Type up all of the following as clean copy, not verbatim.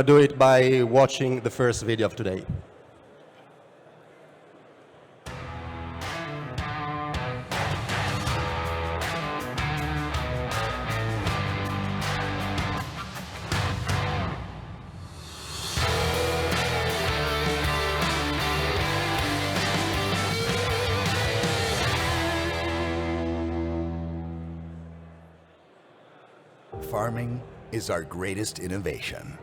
Do it by watching the first video of today. Farming is our greatest innovation.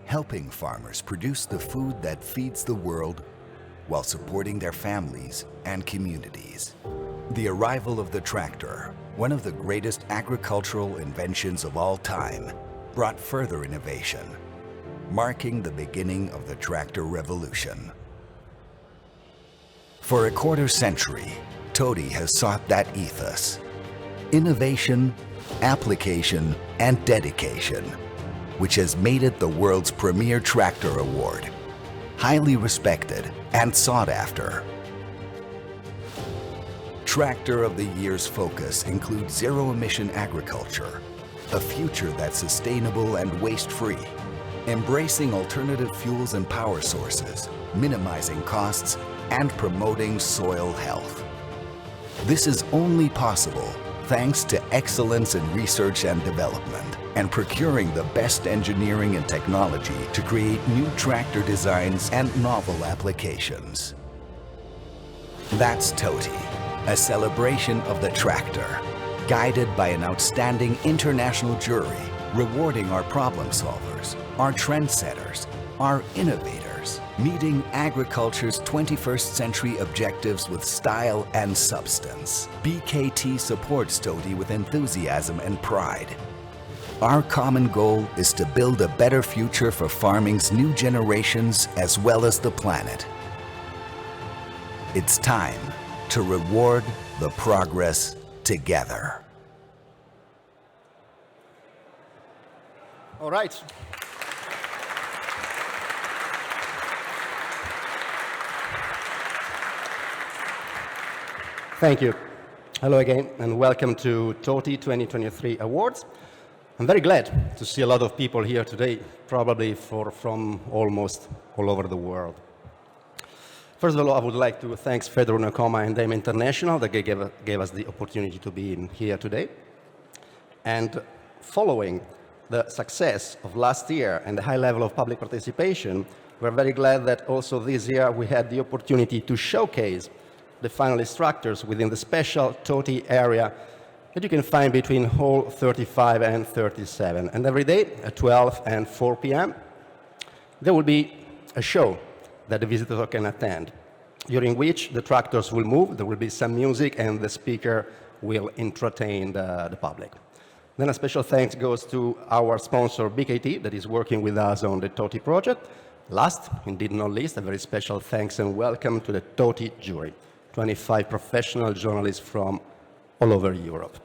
Helping farmers produce the food that feeds the world while supporting their families and communities. The arrival of the tractor, one of the greatest agricultural inventions of all time, brought further innovation, marking the beginning of the tractor revolution. For a quarter century, TOTY has sought that ethos: innovation, application, and dedication, which has made it the world's premier tractor award, highly respected and sought after. Tractor of the Year's focus includes zero-emission agriculture, a future that's sustainable and waste-free, embracing alternative fuels and power sources, minimizing costs, and promoting soil health. This is only possible thanks to excellence in research and development, and procuring the best engineering and technology to create new tractor designs and novel applications. That's TOTY, a celebration of the tractor, guided by an outstanding international jury, rewarding our problem solvers, our trendsetters, our innovators, meeting agriculture's 21st century objectives with style and substance. BKT supports TOTY with enthusiasm and pride. Our common goal is to build a better future for farming's new generations as well as the planet. It's time to reward the progress together. All right. Thank you. Hello again, and welcome to TOTY 2023 Awards. I'm very glad to see a lot of people here today, probably from almost all over the world. First of all, I would like to thank FederUnacoma and AIM International that gave us the opportunity to be here today. And following the success of last year and the high level of public participation, we're very glad that also this year we had the opportunity to showcase the finalist tractors within the special TOTY area that you can find between hall 35 and 37. And every day at 12 and 4 p.m., there will be a show that the visitor can attend, during which the tractors will move, there will be some music, and the speaker will entertain the public. Then a special thanks goes to our sponsor, BKT, that is working with us on the TOTY project. Last, indeed not least, a very special thanks and welcome to the TOTY jury, 25 professional journalists from all over Europe.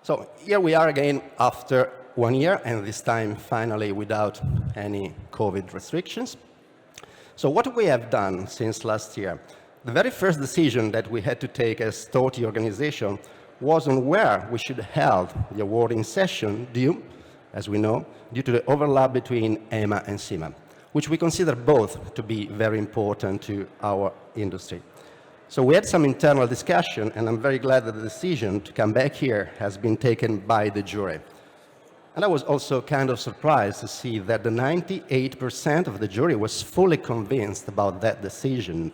So here we are again after 1 year, and this time finally without any COVID restrictions. So what we have done since last year, the very first decision that we had to take as TOTY organization was on where we should have the awarding session due, as we know, due to the overlap between EMA and CIMA, which we consider both to be very important to our industry. So we had some internal discussion, and I'm very glad that the decision to come back here has been taken by the jury. And I was also kind of surprised to see that the 98% of the jury was fully convinced about that decision.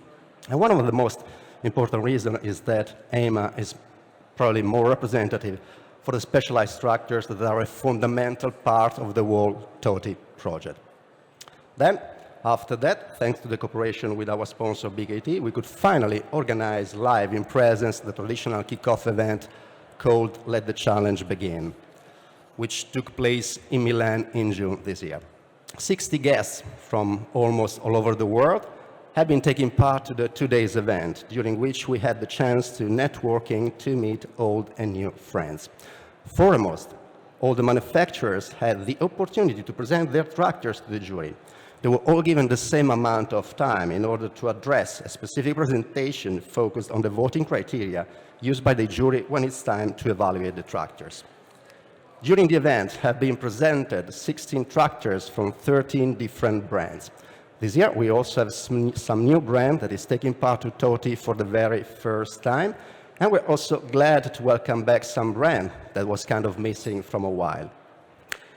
And one of the most important reasons is that EMA is probably more representative for the specialized tractors that are a fundamental part of the whole TOTY project. Then, after that, thanks to the cooperation with our sponsor BKT, we could finally organize live in presence the traditional kickoff event called Let the Challenge Begin, which took place in Milan in June this year. 60 guests from almost all over the world have been taking part to the 2 days event, during which we had the chance to networking to meet old and new friends. Foremost, all the manufacturers had the opportunity to present their tractors to the jury. They were all given the same amount of time in order to address a specific presentation focused on the voting criteria used by the jury when it's time to evaluate the tractors. During the event have been presented 16 tractors from 13 different brands. This year, we also have some new brand that is taking part to TOTY for the very first time. And we're also glad to welcome back some brand that was kind of missing from a while.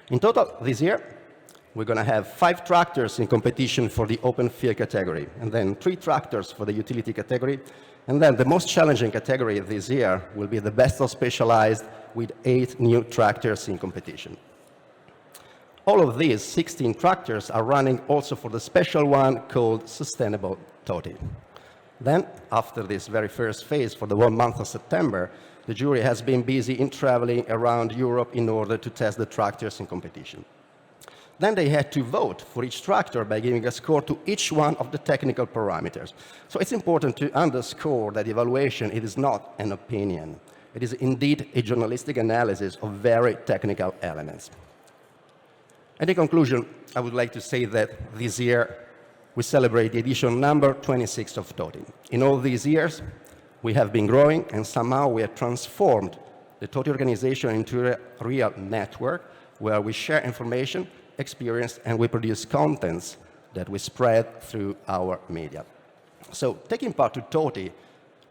In total, this year, we're going to have 5 tractors in competition for the open field category, and then 3 tractors for the utility category. And then the most challenging category this year will be the best of specialized, with 8 new tractors in competition. All of these 16 tractors are running also for the special one called Sustainable TOTY. Then, after this very first phase for the 1 month of September, the jury has been busy in traveling around Europe in order to test the tractors in competition. Then they had to vote for each tractor by giving a score to each one of the technical parameters. So it's important to underscore that evaluation, it is not an opinion. It is indeed a journalistic analysis of very technical elements. And in conclusion, I would like to say that this year we celebrate the edition number 26 of TOTY. In all these years, we have been growing, and somehow we have transformed the TOTY organization into a real network where we share information, experience, and we produce contents that we spread through our media. So taking part to TOTY,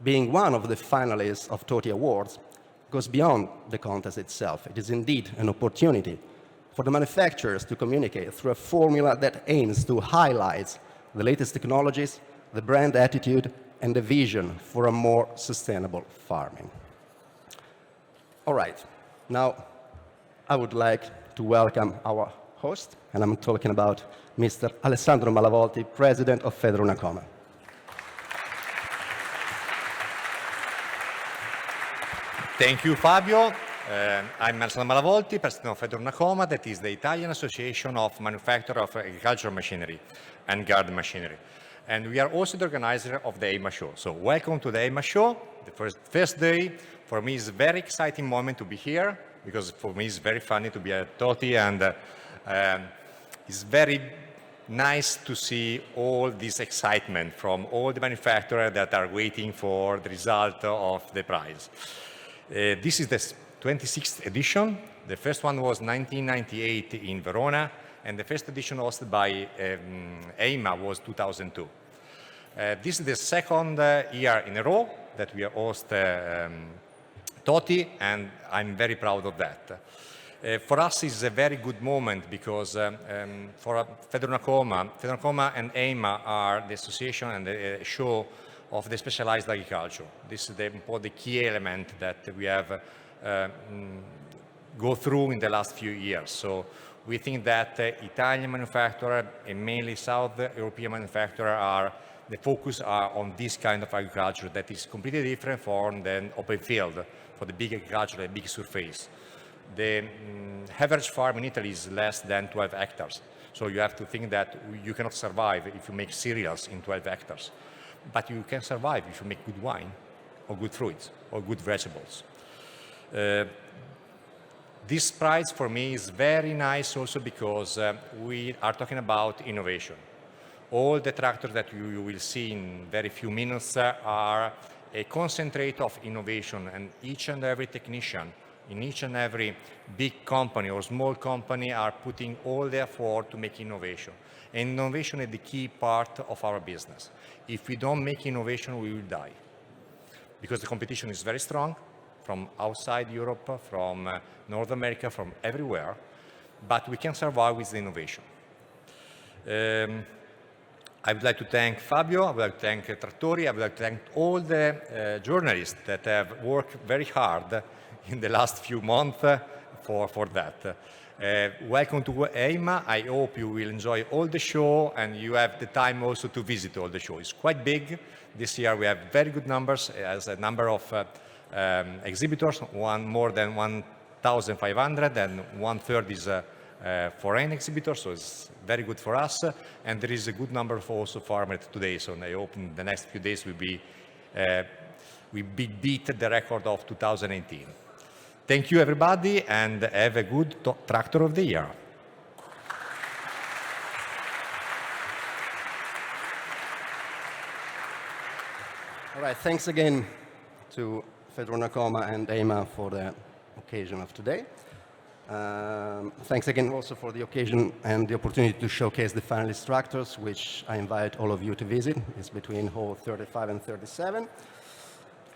being one of the finalists of TOTY Awards, goes beyond the contest itself. It is indeed an opportunity for the manufacturers to communicate through a formula that aims to highlight the latest technologies, the brand attitude, and the vision for a more sustainable farming. All right, now I would like to welcome our host, and I'm talking about Mr. Alessandro Malavolti, President of FederUnacoma. Thank you, Fabio. I'm Alessandro Malavolti, President of FederUnacoma, that is the Italian Association of Manufacturers of Agricultural Machinery and Garden Machinery. And we are also the organizer of the EIMA show. So welcome to the EIMA show. The first day, for me, is a very exciting moment to be here, because for me it's very funny to be at TOTY, and it's very nice to see all this excitement from all the manufacturers that are waiting for the result of the prize. This is the 26th edition. The first one was 1998 in Verona, and the first edition hosted by EIMA was 2002. This is the second year in a row that we host TOTY, and I'm very proud of that. For us, it's a very good moment because for FederUnacoma and EIMA are the association and the show of the specialized agriculture. This is the key element that we have go through in the last few years. So we think that Italian manufacturer and mainly South European manufacturer the focus are on this kind of agriculture that is completely different from the open field for the big agriculture, the big surface. The average farm in Italy is less than 12 hectares. So you have to think that you cannot survive if you make cereals in 12 hectares. But you can survive if you make good wine, or good fruits, or good vegetables. This prize for me is very nice also because we are talking about innovation. All the tractors that you will see in very few minutes are a concentrate of innovation, and each and every technician in each and every big company or small company are putting all their effort to make innovation. And innovation is the key part of our business. If we don't make innovation, we will die. Because the competition is very strong from outside Europe, from North America, from everywhere, but we can survive with the innovation. I would like to thank Fabio, I would like to thank Trattori, I would like to thank all the journalists that have worked very hard in the last few months for that. Welcome to EIMA. I hope you will enjoy all the show and you have the time also to visit all the show. It's quite big. This year we have very good numbers as a number of exhibitors, more than 1,500, and 1/3 is foreign exhibitors, so it's very good for us. And there is a good number of also farmers today, so I hope in the next few days we beat the record of 2018. Thank you, everybody, and have a good Tractor of the Year. All right, thanks again to FederUnacoma and EIMA for the occasion of today. Thanks again also for the occasion and the opportunity to showcase the Finalist tractors, which I invite all of you to visit. It's between hole 35 and 37.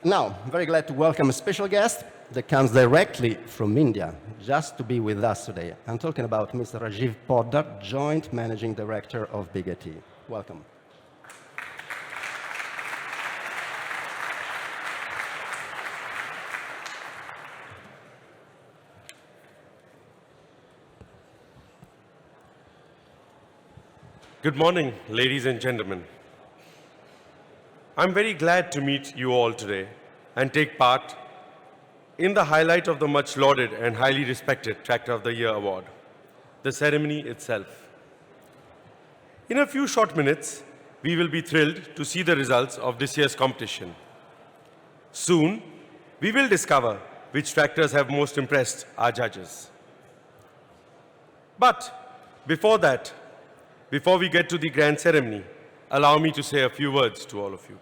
Now, I'm very glad to welcome a special guest that comes directly from India, just to be with us today. I'm talking about Mr. Rajiv Poddar, Joint Managing Director of Big AT. Welcome. Good morning, ladies and gentlemen. I'm very glad to meet you all today and take part in the highlight of the much lauded and highly respected Tractor of the Year award, the ceremony itself. In a few short minutes, we will be thrilled to see the results of this year's competition. Soon, we will discover which tractors have most impressed our judges. But before that, before we get to the grand ceremony, allow me to say a few words to all of you.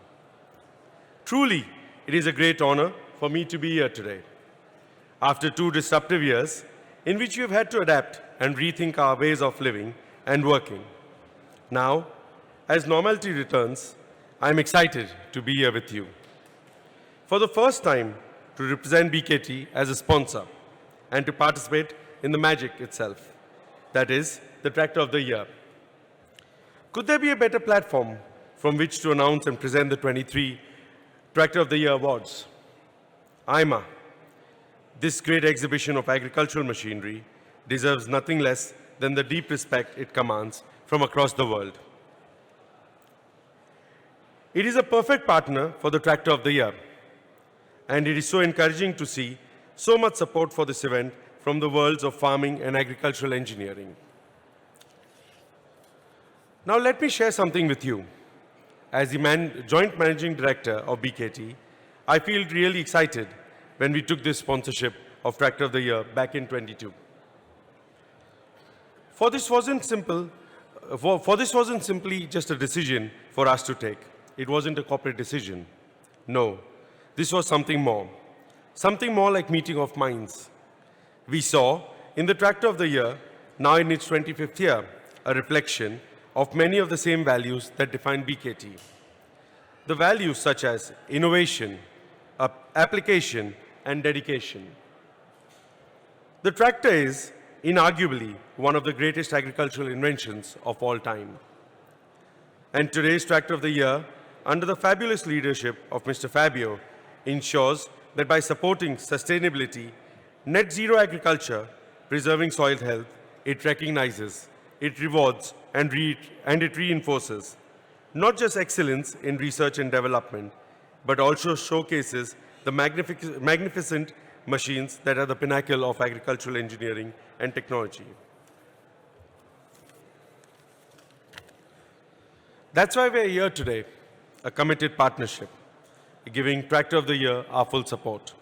Truly, it is a great honor for me to be here today. After 2 disruptive years in which we have had to adapt and rethink our ways of living and working. Now, as normality returns, I am excited to be here with you. For the first time, to represent BKT as a sponsor and to participate in the magic itself, that is, the Tractor of the Year. Could there be a better platform from which to announce and present the 23 Tractor of the Year awards? IMA, this great exhibition of agricultural machinery, deserves nothing less than the deep respect it commands from across the world. It is a perfect partner for the Tractor of the Year, and it is so encouraging to see so much support for this event from the worlds of farming and agricultural engineering. Now let me share something with you. As the Joint Managing Director of BKT, I feel really excited when we took this sponsorship of Tractor of the Year back in 22. For this wasn't simply just a decision for us to take. It wasn't a corporate decision. No, this was something more like meeting of minds. We saw in the Tractor of the Year, now in its 25th year, a reflection of many of the same values that define BKT. The values such as innovation, application, and dedication. The tractor is inarguably one of the greatest agricultural inventions of all time. And today's Tractor of the Year, under the fabulous leadership of Mr. Fabio, ensures that by supporting sustainability, net zero agriculture, preserving soil health, it recognizes, it rewards, and it reinforces not just excellence in research and development, but also showcases the magnificent machines that are the pinnacle of agricultural engineering and technology. That's why we're here today, a committed partnership, giving Tractor of the Year our full support.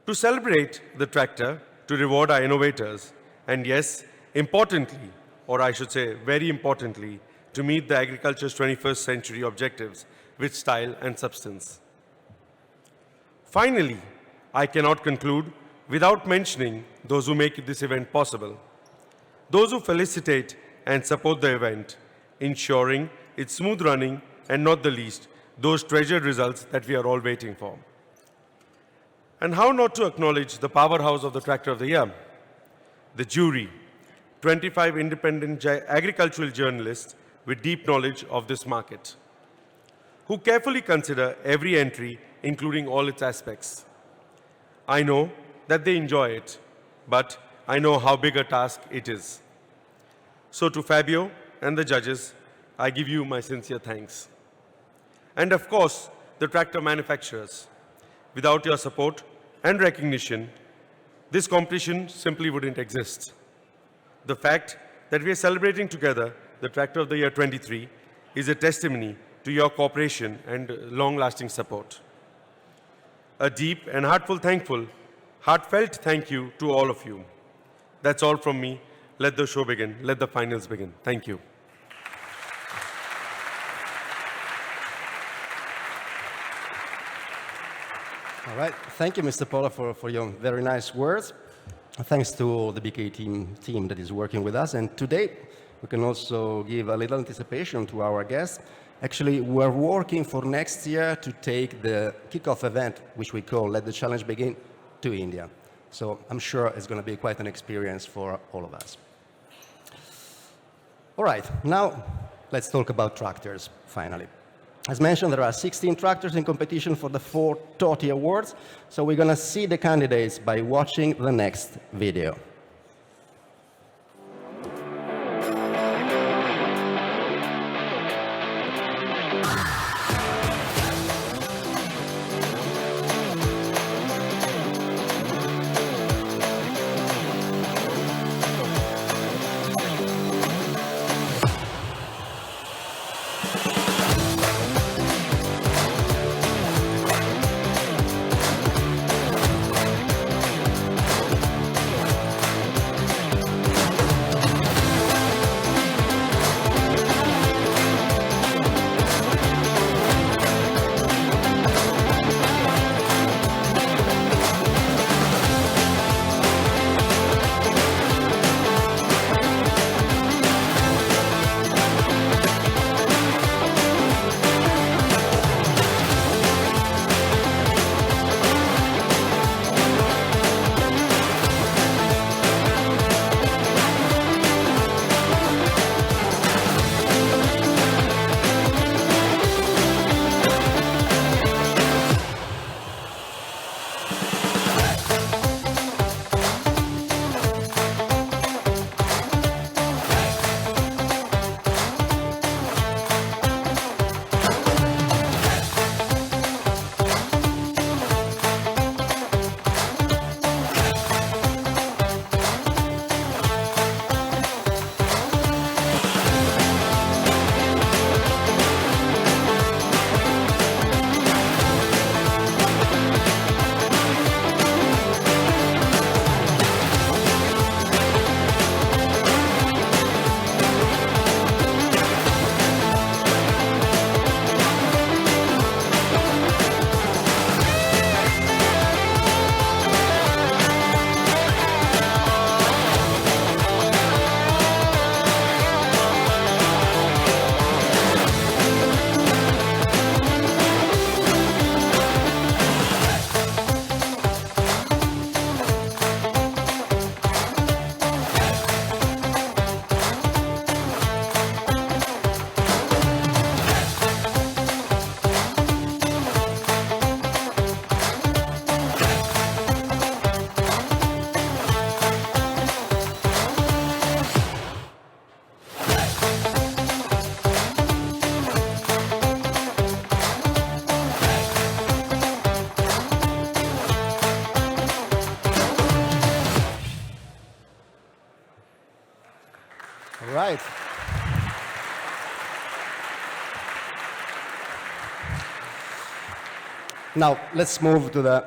To celebrate the tractor, to reward our innovators, and yes, importantly, or I should say very importantly, to meet the agriculture's 21st century objectives with style and substance. Finally, I cannot conclude without mentioning those who make this event possible, those who felicitate and support the event, ensuring its smooth running, and not the least, those treasured results that we are all waiting for. And how not to acknowledge the powerhouse of the Tractor of the Year, the jury, 25 independent agricultural journalists with deep knowledge of this market, who carefully consider every entry, including all its aspects. I know that they enjoy it, but I know how big a task it is. So to Fabio and the judges, I give you my sincere thanks. And of course, the tractor manufacturers. Without your support and recognition, this competition simply wouldn't exist. The fact that we are celebrating together the Tractor of the Year 23 is a testimony to your cooperation and long-lasting support. A deep and heartfelt thank you to all of you. That's all from me. Let the show begin. Let the finals begin. Thank you. All right. Thank you, Mr. Pola, for your very nice words. thanks to the BK team that is working with us. And today, we can also give a little anticipation to our guests. Actually, we're working for next year to take the kickoff event, which we call Let the Challenge Begin, to India. So I'm sure it's going to be quite an experience for all of us. All right, now let's talk about tractors, finally. As mentioned, there are 16 tractors in competition for the 4 TOTY awards. So we're going to see the candidates by watching the next video. All right. Now, let's move to the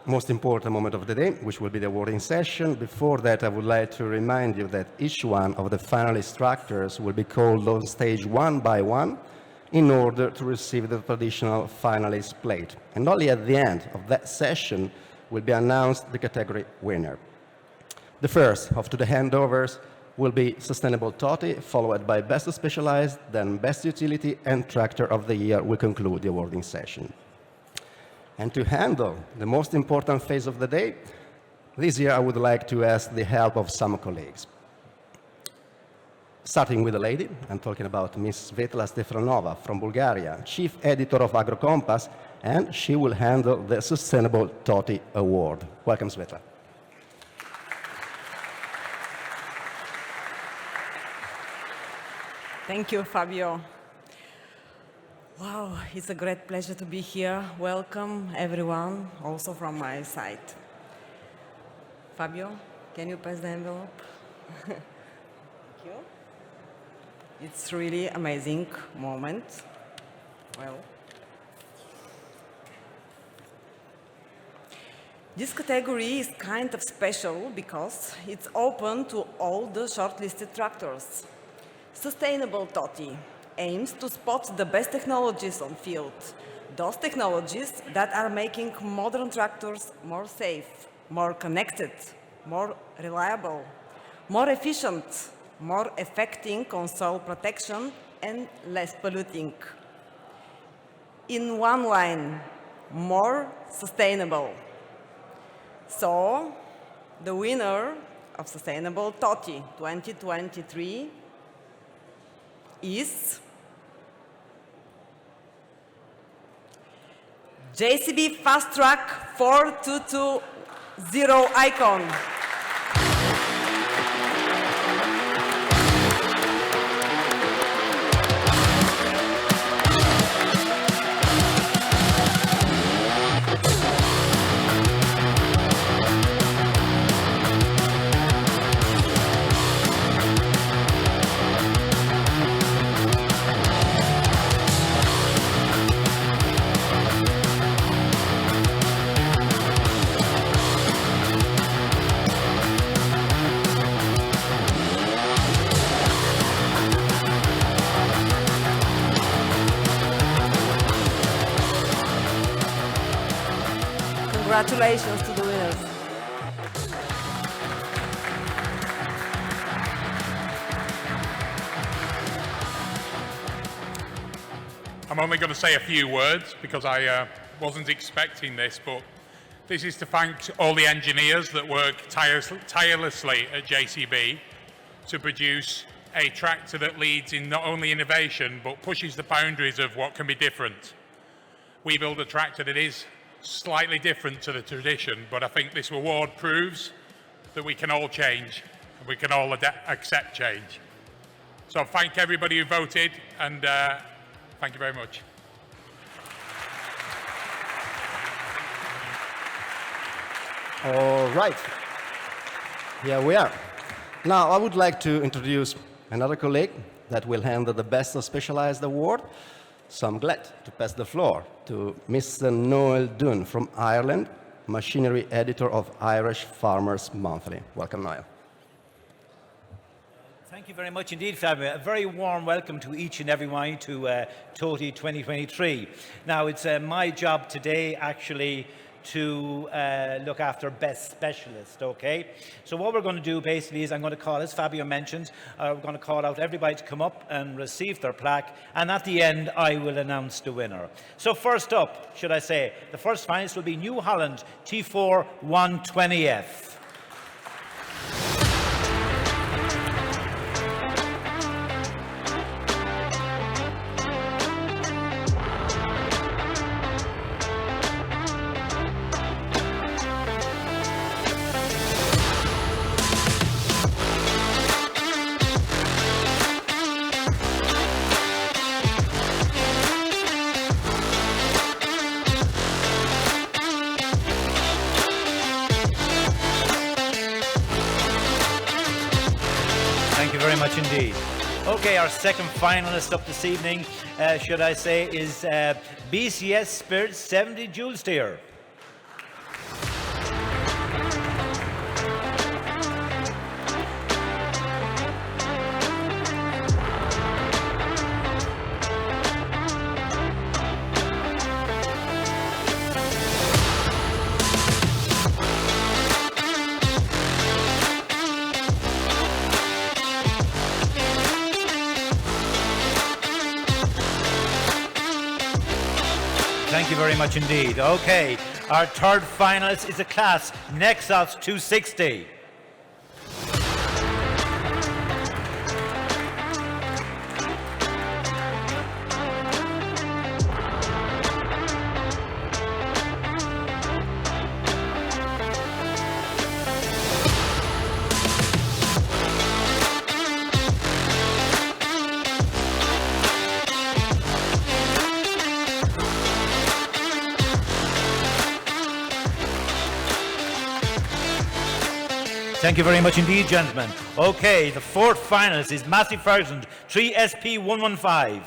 most important moment of the day, which will be the awarding session. Before that, I would like to remind you that each one of the finalist tractors will be called on stage one by one in order to receive the traditional finalist plate. And only at the end of that session will be announced the category winner. The first of the handovers will be Sustainable TOTY, followed by Best Specialized, then Best Utility, and Tractor of the Year will conclude the awarding session. And to handle the most important phase of the day, this year I would like to ask the help of some colleagues. Starting with a lady, I'm talking about Ms. Svetla Stefanova from Bulgaria, Chief Editor of AgroCompass, and she will handle the Sustainable TOTY Award. Welcome, Svetla. Thank you, Fabio. Wow, it's a great pleasure to be here. Welcome, everyone, also from my side. Fabio, can you pass the envelope? Thank you. It's really amazing moment. Well, this category is kind of special because it's open to all the shortlisted tractors. Sustainable TOTY aims to spot the best technologies on field, those technologies that are making modern tractors more safe, more connected, more reliable, more efficient, more affecting console protection, and less polluting. In one line, more sustainable. So, the winner of Sustainable TOTY 2023 is JCB Fast Track 4220 Icon. Congratulations to the winners. I'm only going to say a few words because I wasn't expecting this, but this is to thank all the engineers that work tirelessly at JCB to produce a tractor that leads in not only innovation but pushes the boundaries of what can be different. We build a tractor that is slightly different to the tradition, but I think this award proves that we can all change and we can all accept change. So thank everybody who voted, and thank you very much. All right. Here we are. Now, I would like to introduce another colleague that will handle the Best of Specialized award. So I'm glad to pass the floor to Mr. Noel Dunn from Ireland, machinery editor of Irish Farmers Monthly. Welcome, Noel. Thank you very much indeed, Fabio. A very warm welcome to each and every one to TOTY 2023. Now, it's my job today actually to look after Best Specialist, okay? So what we're going to do basically is I'm going to call, as Fabio mentioned, we're going to call out everybody to come up and receive their plaque, and at the end I will announce the winner. So first up, should I say, the first finalist will be New Holland T4 120F. Indeed. Okay, our second finalist up this evening, should I say, is BCS Spirit 70 Joule Steer. Thank you very much indeed. Okay, our third finalist is a class Nexus 260. Thank you very much indeed, gentlemen. Okay, the fourth finalist is Massey Ferguson 3SP115.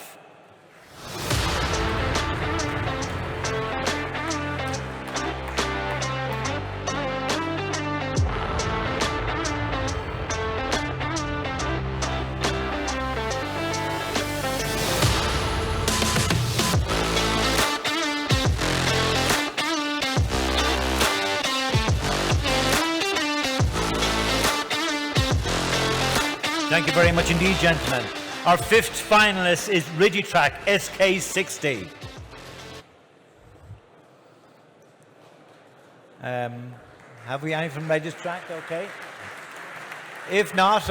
Thank you very much indeed, gentlemen. Our fifth finalist is Rigitrack SK60. Have we any from Rigitrack? Okay. If not,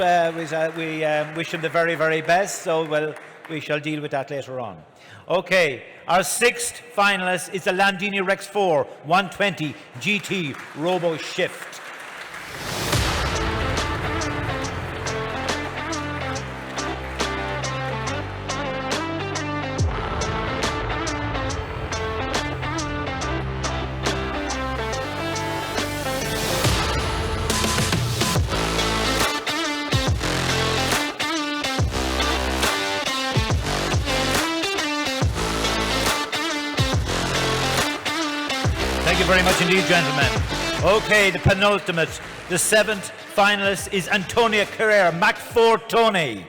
we wish him the very, very best, so we shall deal with that later on. Okay, our sixth finalist is the Landini Rex 4 120 GT Robo Shift. Thank you very much indeed, gentlemen. Okay, the penultimate, the seventh finalist is Antonia Carrera, Mach 4 Tony.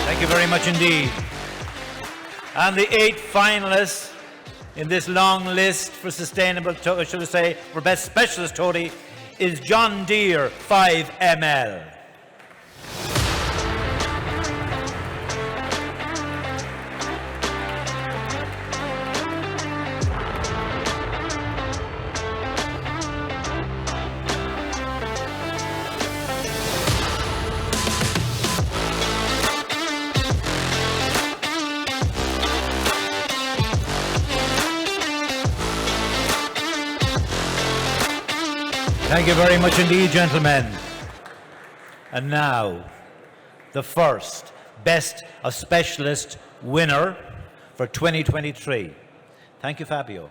Thank you very much indeed. And the eighth finalist in this long list for sustainable, should I say, for best specialist TOTY is John Deere 5ML. Thank you very much indeed, gentlemen. And now, the first Best of Specialist winner for 2023. Thank you, Fabio.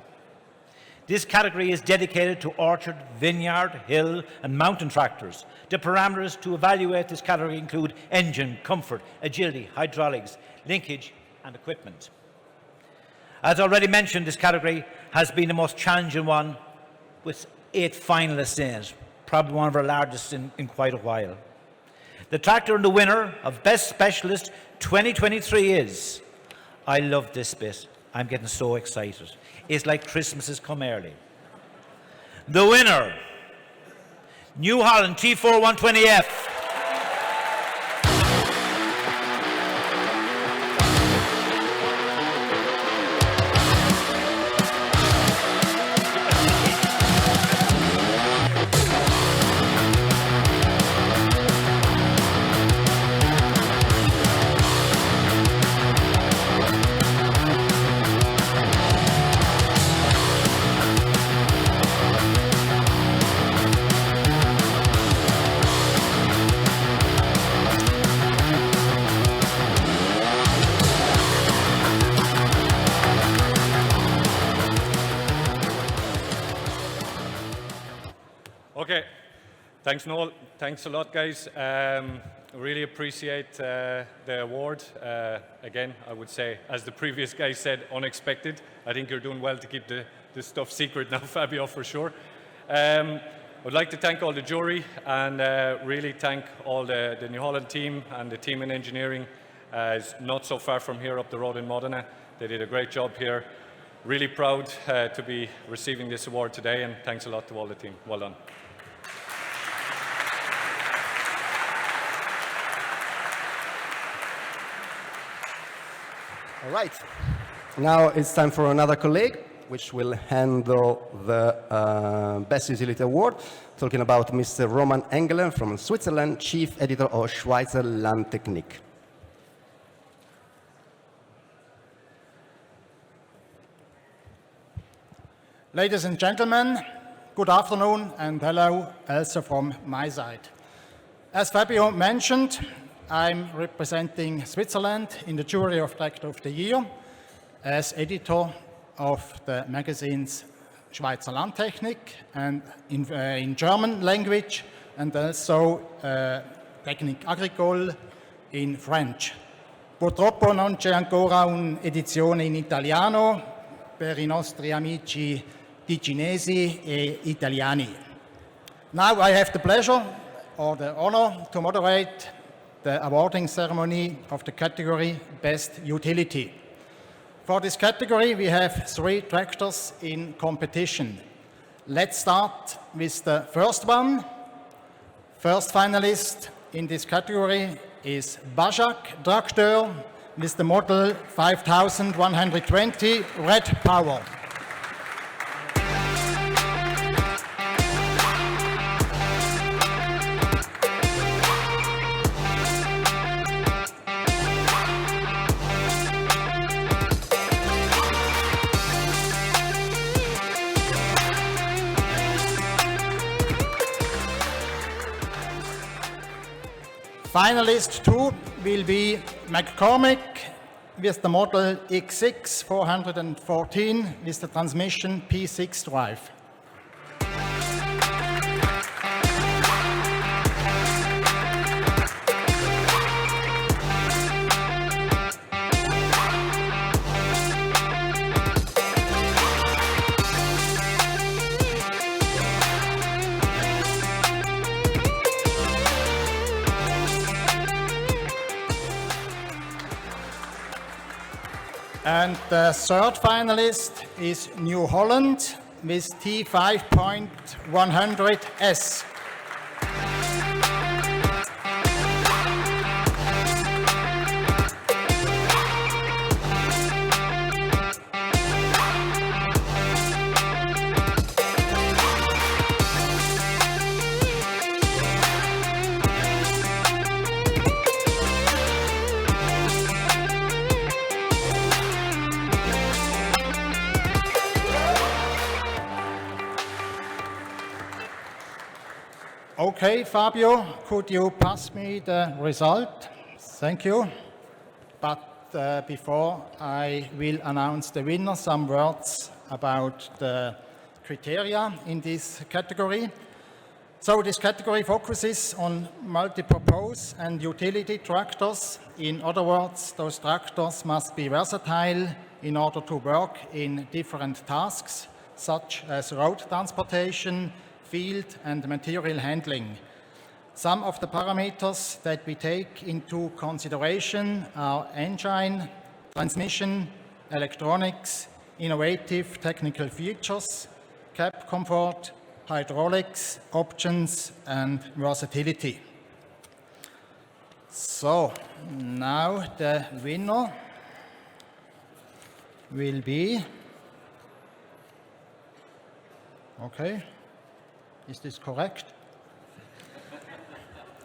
This category is dedicated to orchard, vineyard, hill and mountain tractors. The parameters to evaluate this category include engine, comfort, agility, hydraulics, linkage and equipment. As already mentioned, this category has been the most challenging one with 8 finalists in it, probably one of our largest in quite a while. The tractor and the winner of Best Specialist 2023 is, I love this bit, I'm getting so excited. It's like Christmas has come early. The winner, New Holland T4 120F. Okay, thanks Noel. Thanks a lot, guys. Really appreciate the award. Again, I would say, as the previous guy said, unexpected. I think you're doing well to keep this stuff secret now, Fabio, for sure. I'd like to thank all the jury and really thank all the New Holland team and the team in engineering. It's not so far from here up the road in Modena. They did a great job here. Really proud to be receiving this award today, and thanks a lot to all the team. Well done. All right. Now it's time for another colleague, which will handle the Best Utility Award, talking about Mr. Roman Engelen from Switzerland, Chief Editor of Schweizer Landtechnik. Ladies and gentlemen, good afternoon and hello also from my side. As Fabio mentioned, I'm representing Switzerland in the jury of Tractor of the Year as editor of the magazines Schweizer Landtechnik and in German language, and also Tecnique Agricole in French. Purtroppo non c'è ancora un'edizione in italiano per I nostri amici ticinesi e italiani. Now I have the pleasure or the honor to moderate the awarding ceremony of the category Best Utility. For this category, we have 3 tractors in competition. Let's start with the first one. First finalist in this category is Bajak Tractor with the model 5120 Red Power. Finalist 2 will be McCormick with the model X6 414 with the transmission P6 drive. And the third finalist is New Holland with T5.100S. Okay, Fabio, could you pass me the result? Thank you. But before I will announce the winner, some words about the criteria in this category. So this category focuses on multi-purpose and utility tractors. In other words, those tractors must be versatile in order to work in different tasks, such as road transportation, field and material handling. Some of the parameters that we take into consideration are engine, transmission, electronics, innovative technical features, cab comfort, hydraulics, options, and versatility. So, now the winner will be, okay, is this correct?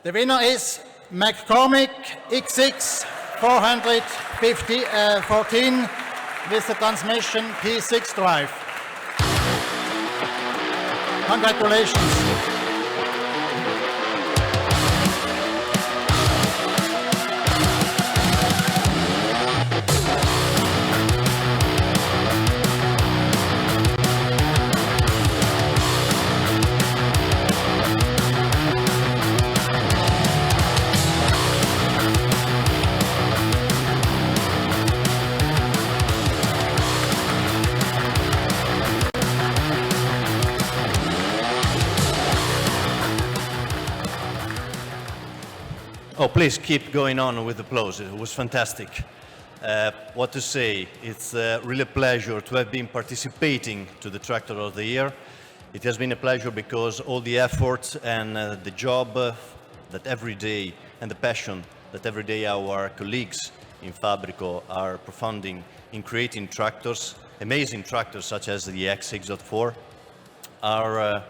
The winner is McCormick X6 414 with the transmission P6 drive. Congratulations. Oh, please keep going on with the applause. It was fantastic. What to say? It's really a pleasure to have been participating to the Tractor of the Year. It has been a pleasure because all the efforts and the job that every day and the passion that every day our colleagues in Fabrico are profounding in creating tractors, amazing tractors such as the X6.4, are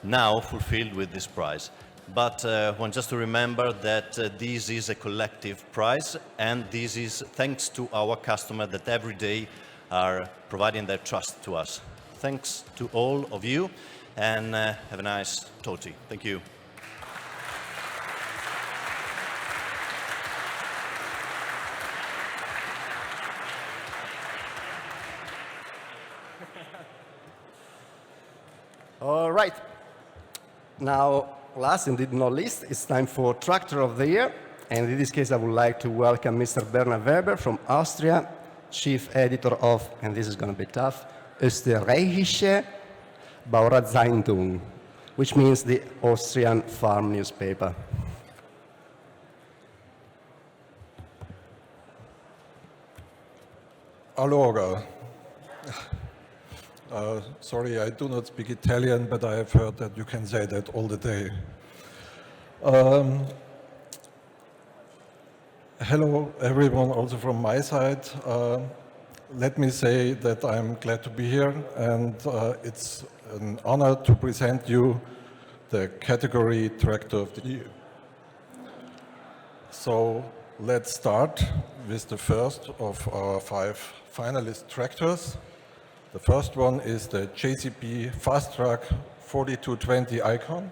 now fulfilled with this prize. But I want just to remember that this is a collective prize, and this is thanks to our customers that every day are providing their trust to us. Thanks to all of you, and have a nice TOTY. Thank you. All right. Now, last and not least, it's time for Tractor of the Year. And in this case, I would like to welcome Mr. Bernhard Weber from Austria, Chief Editor of, and this is going to be tough, Österreichische Baurat Zeitung. which means the Austrian farm newspaper. Allora, sorry, I do not speak Italian, but I have heard that you can say that all the day. Hello, everyone, also from my side. Let me say that I'm glad to be here, and it's an honor to present you the category Tractor of the Year. So let's start with the first of our 5 finalist tractors. The first one is the JCB Fast Track 4220 Icon.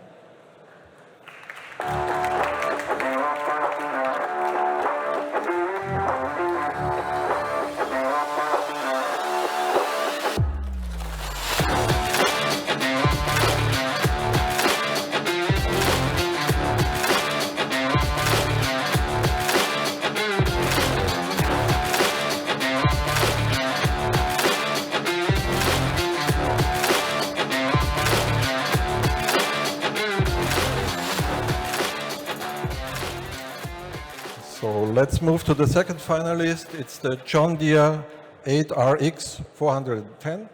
So let's move to the second finalist. It's the John Deere 8RX 410.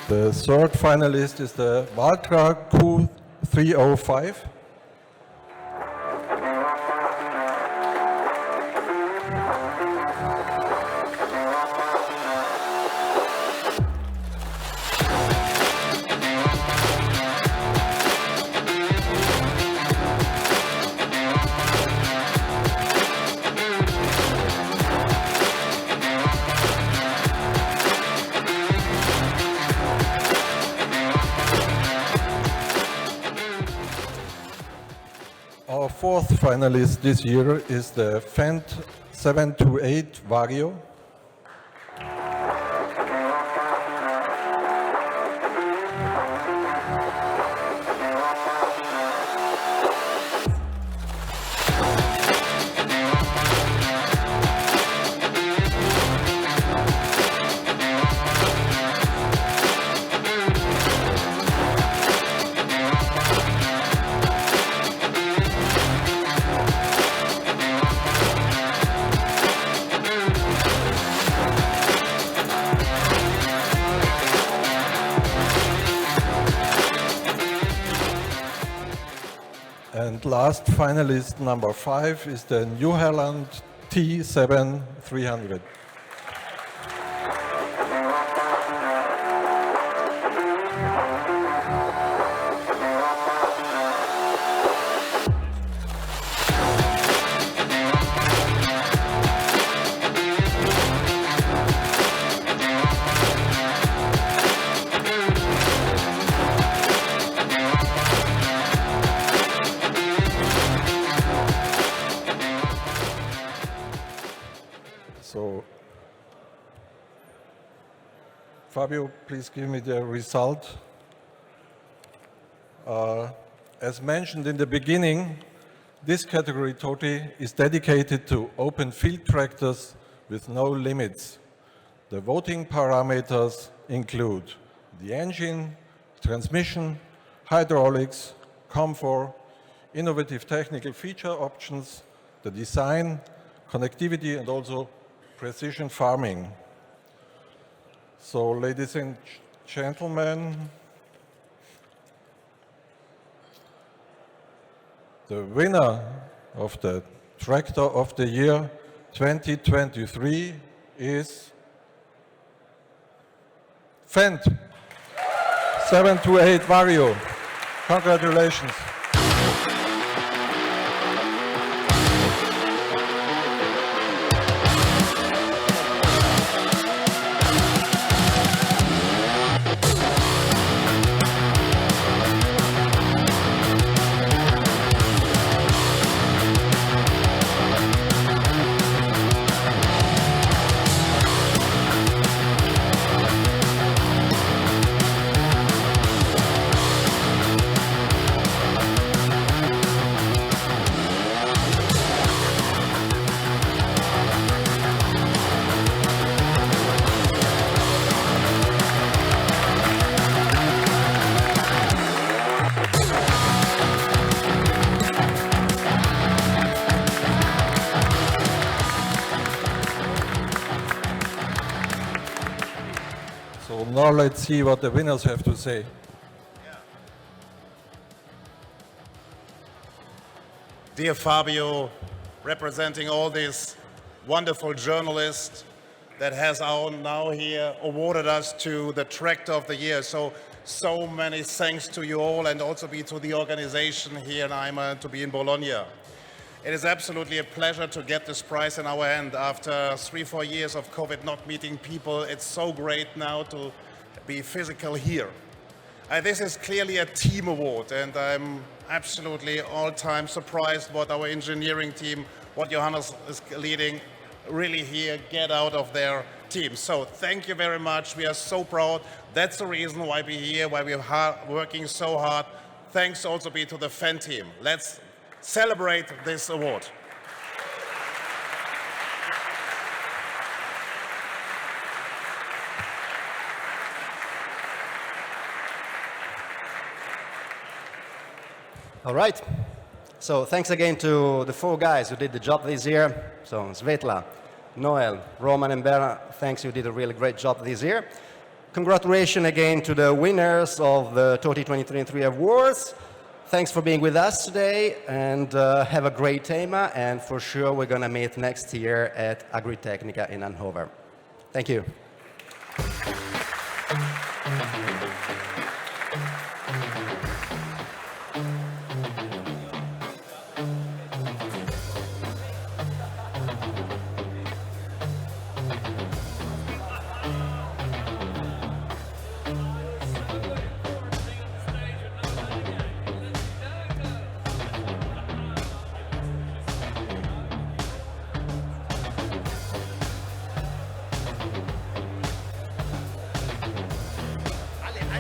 The third finalist is the Valtra Q305. Our fourth finalist this year is the Fendt 728 Vario. And last finalist number 5 is the New Holland T7 300. So, Fabio, please give me the result. As mentioned in the beginning, this category TOTY is dedicated to open field tractors with no limits. The voting parameters include the engine, transmission, hydraulics, comfort, innovative technical feature options, the design, connectivity, and also precision farming. So, ladies and gentlemen, the winner of the Tractor of the Year 2023 is Fendt 728 Vario. Congratulations. Now let's see what the winners have to say. Dear Fabio, representing all these wonderful journalists that has now here awarded us to the Tractor of the Year. So many thanks to you all, and also to the organization here in IMA, to be in Bologna. It is absolutely a pleasure to get this prize in our hand after 3-4 years of COVID not meeting people. It's so great now to be physical here. This is clearly a team award, and I'm absolutely all-time surprised what our engineering team, what Johannes is leading, really here get out of their team. So thank you very much. We are so proud. That's the reason why we're here, why we're working so hard. Thanks also be to the fan team. Let's celebrate this award. All right. So thanks again to the 4 guys who did the job this year. So Svetla, Noel, Roman, and Bera, thanks, you did a really great job this year. Congratulations again to the winners of the TOTY 2023 awards. Thanks for being with us today, and have a great TEMA, and for sure we're going to meet next year at Agritechnica in Hanover. Thank you.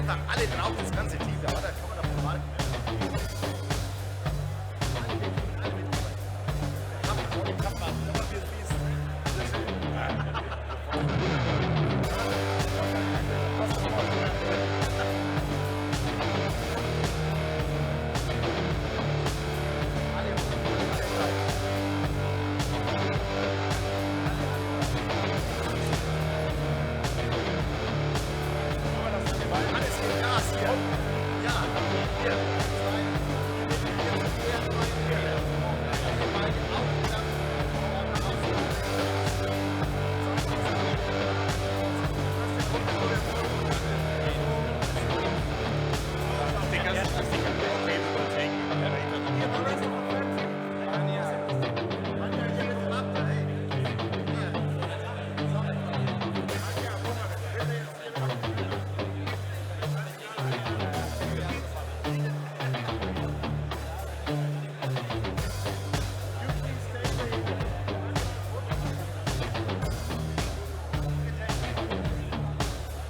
Alle drauf, das ganze Team, da kann man doch mal. Alles mit Gas hier. Ja, hier.